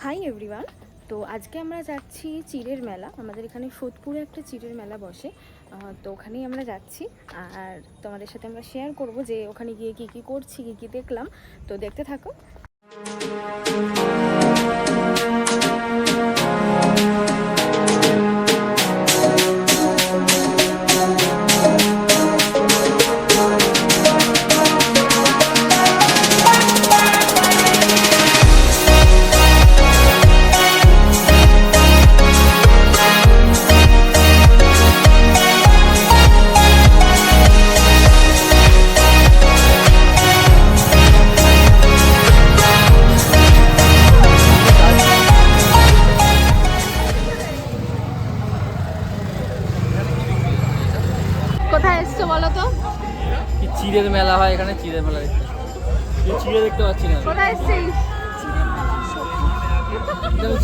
Hi everyone. তো আজকে আমরা যাচ্ছি চিড়ের মেলা। আমাদের এখানে সোদপুরে একটা চিড়ের মেলা বসে, তো ওখানেই আমরা যাচ্ছি। আর তোমাদের সাথে আমরা শেয়ার করব যে ওখানে গিয়ে কী কী করছি, কী কী দেখলাম। তো দেখতে থাকো। কোথায় এসছো বলো তো? কি চিড়ের মেলা হয় এখানে? চিড়ের মেলা দেখতে, চিড়ে দেখতে পাচ্ছি না। কোথায় এসছিস?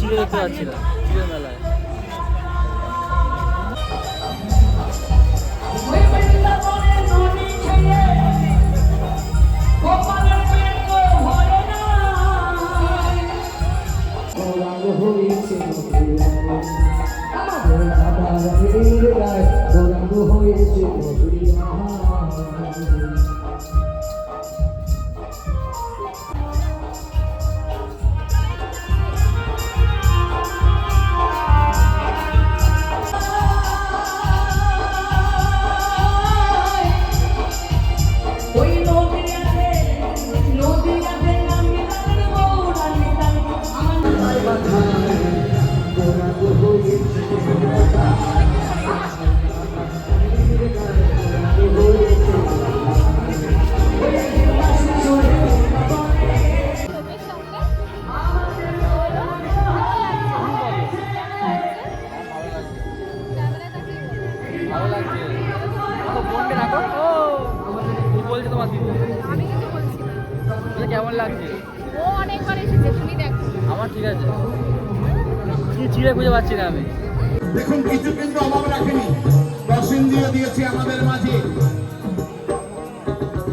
চিড়ে দেখতে পাচ্ছি না চিড়ের মেলায়। কেমন লাগছে? ও অনেকবার এসেছে, তুমি দেখো। আমার ঠিক আছে, কি চিড়ে খুঁজে পাচ্ছি না আমি। দেখুন কিছু কিন্তু অভাব রাখেনি, প্রসেনজিও দিয়েছে আমাদের মাঝে।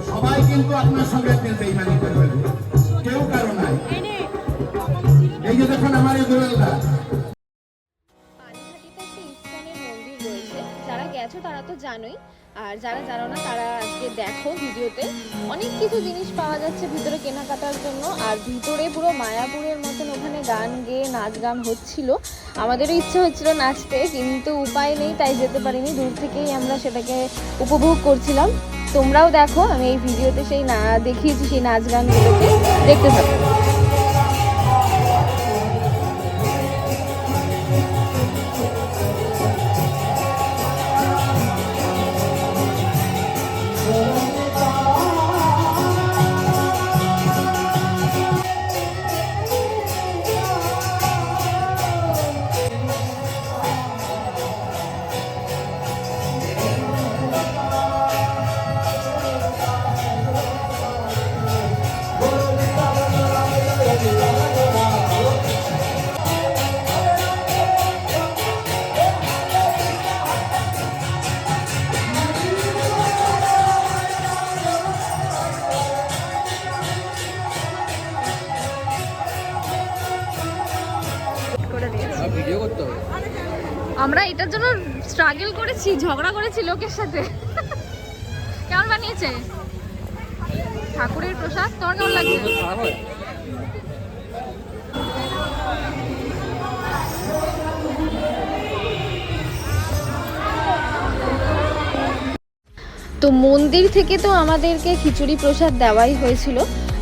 সবাই কিন্তু আপনার সঙ্গে বেইমানি করবে, কেউ কারো নাই। এই যে দেখুন আমার এই দোলালদা। পানিহাটিতে একটা ইসকনের মন্দির রয়েছে, যারা গেছো তারা তো জানোই, আর যারা জানো না তারা আজকে দেখো ভিডিওতে। অনেক কিছু জিনিস পাওয়া যাচ্ছে ভিতরে কেনাকাটার জন্য। আর ভিতরে পুরো মায়াপুরের মতন ওখানে গান গেয়ে নাচ গান হচ্ছিল। আমাদেরও ইচ্ছে হচ্ছিল নাচতে, কিন্তু উপায় নেই, তাই যেতে পারিনি। দূর থেকেই আমরা সেটাকে উপভোগ করছিলাম। তোমরাও দেখো, আমি এই ভিডিওতে সেই দেখিয়েছি সেই নাচ গানগুলোকে, দেখতে থাকো। ভিডিও করতে হবে। আমরা এটার জন্য স্ট্রাগল করেছি, ঝগড়া করেছি লোকের সাথে। কেমন বানিয়েছে ঠাকুরের প্রসাদ? তোমার কেমন লাগছে? খারাপ হয়? তো মন্দির থেকে তো আমাদেরকে খিচুড়ি প্রসাদ দেওয়াই হয়েছিল।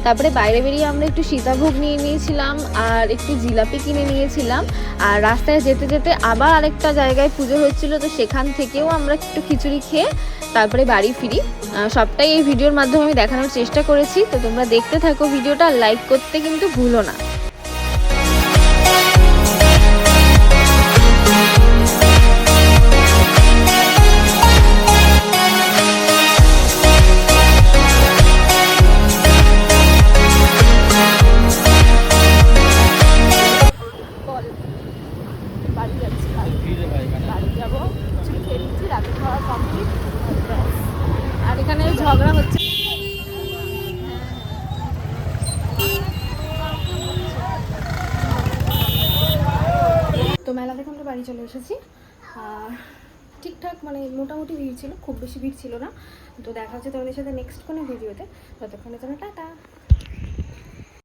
তারপরে বাইরে বেরিয়ে আমরা একটু সীতাভোগ নিয়ে নিয়েছিলাম আর একটু জিলাপি কিনে নিয়েছিলাম। আর রাস্তায় যেতে যেতে আবার আরেকটা জায়গায় পুজো হচ্ছিল, তো সেখান থেকেও আমরা একটু খিচুড়ি খেয়ে তারপরে বাড়ি ফিরি। সবটাই এই ভিডিওর মাধ্যমে আমি দেখানোর চেষ্টা করেছি। তো তোমরা দেখতে থাকো ভিডিওটা, লাইক করতে কিন্তু ভুলো না। চলে এসেছি। আর ঠিকঠাক মানে মোটামুটি ভিড় ছিল, খুব বেশি ভিড় ছিল না। তো দেখা হচ্ছে তোমাদের সাথে নেক্সট কোনো ভিডিওতে। ততক্ষণের জন্য টাটা।